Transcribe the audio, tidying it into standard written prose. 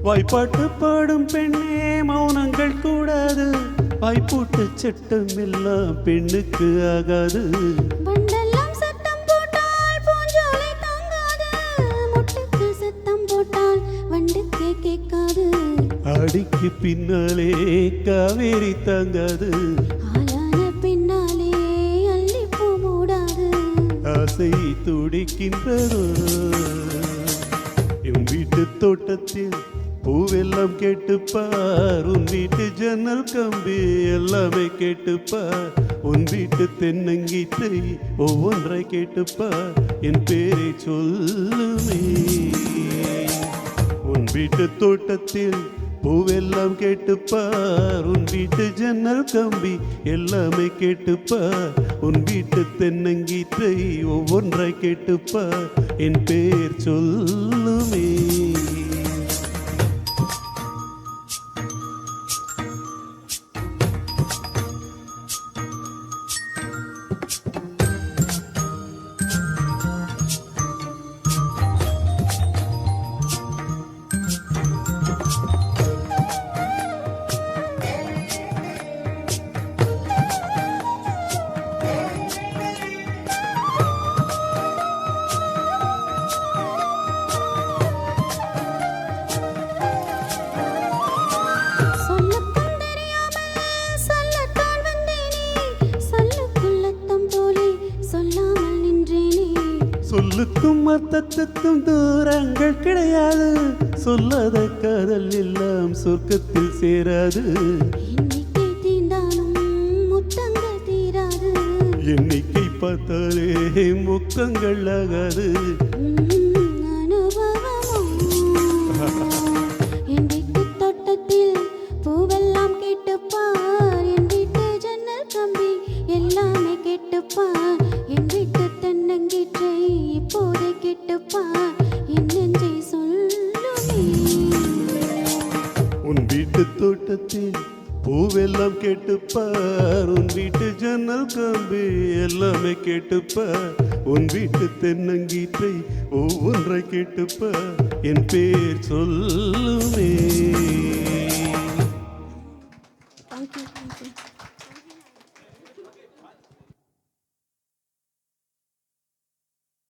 வாய்ப்பாட்டு பாடும் பெண்ணே மௌனங்கள் கூடாது, வாய்ப்பூட்டு சட்டம் எல்லாம் பெண்ணுக்கு ஆகாது. பண்டெல்லாம் சத்தம் போட்டால் பூஞ்சோலை தாங்காது, முட்டுக்கு சத்தம் போட்டால் வண்டுக்கே கேட்காது. அடிக்கு பின்னாலே காவேரி தாங்காது, ஆளான பின்னாலே அள்ளிப்பூ மூடாது. ஆசை துடிக்கின்றதோ என் வீட்டு தோட்டத்தில் பூவெல்லாம் கேட்டுப்பார், உன் வீட்டு ஜன்னல் கம்பி எல்லாமே கேட்டுப்பார், உன் வீட்டு தென்னங்கீற்றை ஒவ்வொன்றை கேட்டுப்பார், என் பேரை சொல்லுமே. உன் வீட்டு தோட்டத்தில் பூவெல்லாம் கேட்டுப்பார், உன் வீட்டு ஜன்னல் கம்பி எல்லாமே கேட்டுப்பார், உன் வீட்டு தென்னங்கீற்றை ஒவ்வொன்றை கேட்டுப்பார், என் பேர் சொல்லுமே. சொல்லுக்கும் அர்த்தத்துக்கும் தூரங்கள் கிடையாது, சொல்லாத காதல் எல்லாம் சொர்க்கத்தில் சேராது. எண்ணிக்கை தீண்டாலும் முத்தங்கள் தீராது, எண்ணிக்கை பார்த்தாலே முத்தங்கள் ஆகாது. என் வீட்டு தோட்டத்தில் பூவெல்லாம் கேட்டுப்பார், என் வீட்டு ஜன்னல் கம்பி எல்லாமே கேட்டுப்பார், என் வீட்டு தென்னங்கீற்றை இப்போதே கேட்டுப்பார், என் நெஞ்சை சொல்லுமே. உன் வீட்டு தோட்டத்தில் பூவெல்லாம் கேட்டுப்பார், உன் வீட்டு ஜன்னல் கம்பி எல்லாமே கேட்டுப்பார், உன் வீட்டு தென்னங்கீற்றை ஒவ்வொன்றை கேட்டுப்பார், என் பேர் சொல்